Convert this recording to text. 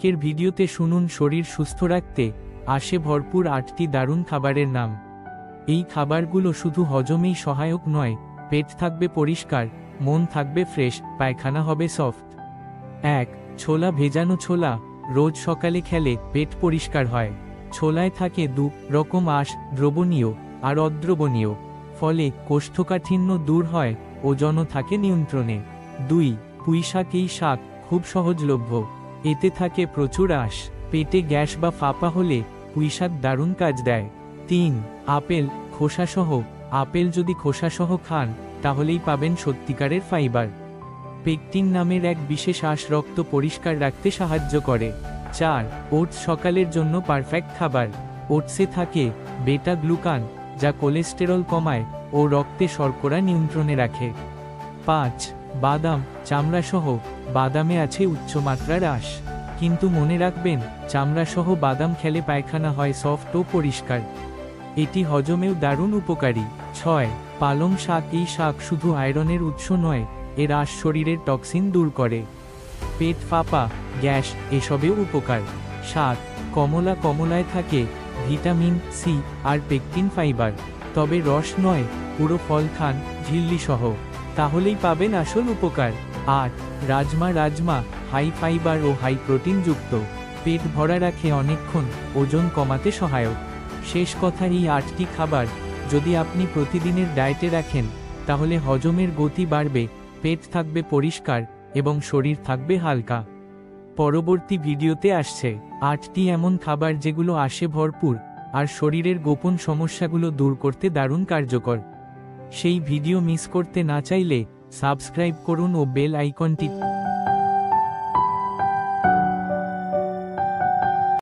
আজকের ভিডিওতে শুনুন শরীর সুস্থ রাখতে আসে ভরপুর 8টি দারুণ খাবারের নাম। এই খাবারগুলো শুধু হজমেই সহায়ক নয়, পেট থাকবে পরিষ্কার, মন থাকবে ফ্রেশ, পায়খানা হবে সফট। 1. ছোলা। ভেজানো ছোলা রোজ সকালে খেলে পেট পরিষ্কার হয়। ছোলায় থাকে 2 রকম আঁশ, দ্রবণীয় আর অদ্রবণীয়, ফলে কোষ্ঠকাঠিন্য দূর হয়, ওজনও থাকে নিয়ন্ত্রণে। 2. পুঁইশাক। এই শাক খুব সহজলভ্য, এতে থাকে প্রচুর আঁশ, পেটে গ্যাস বা ফাঁপা হলে পুঁইশাক দারুণ কাজ দেয়। 3. আপেল। খোসাসহ। আপেল যদি খোসাসহ খান তাহলেই পাবেন সত্যিকারের ফাইবার। পেকটিন নামের এক বিশেষ আঁশ রক্ত পরিষ্কার রাখতে সাহায্য করে। 4. ওটস। সকালের জন্য পারফেক্ট খাবার। ওটসে থাকে বেটা গ্লুকান, যা কোলেস্টেরল কমায় ও রক্তে শর্করা নিয়ন্ত্রণে রাখে। 5. বাদাম। চামড়াসহ বাদামে আছে উচ্চমাত্রার আঁশ, কিন্তু মনে রাখবেন চামড়াসহ বাদাম খেলে পায়খানা হয় সফট ও পরিষ্কার। এটি হজমেও দারুণ উপকারী। 6. পালং শাক। এই শাক শুধু আয়রনের উৎস নয়, এর আঁশ শরীরের টক্সিন দূর করে, পেট ফাঁপা, গ্যাস এসবেও উপকার। 7. কমলা। কমলায় থাকে ভিটামিন সি আর পেকটিন ফাইবার, তবে রস নয়, পুরো ফল খান ঝিল্লি সহ, তাহলেই পাবেন আসল উপকার। 8. রাজমা। রাজমা হাই ফাইবার ও হাই প্রোটিন যুক্ত, পেট ভরা রাখে অনেকক্ষণ, ওজন কমাতে সহায়ক। শেষ কথা, এই 8টি খাবার যদি আপনি প্রতিদিনের ডায়েটে রাখেন তাহলে হজমের গতি বাড়বে, পেট থাকবে পরিষ্কার এবং শরীর থাকবে হালকা। পরবর্তী ভিডিওতে আসছে 8টি এমন খাবার যেগুলো আসে ভরপুর আর শরীরের গোপন সমস্যাগুলো দূর করতে দারুণ কার্যকর। সেই ভিডিও মিস করতে না চাইলে সাবস্ক্রাইব করুন ও বেল আইকনটি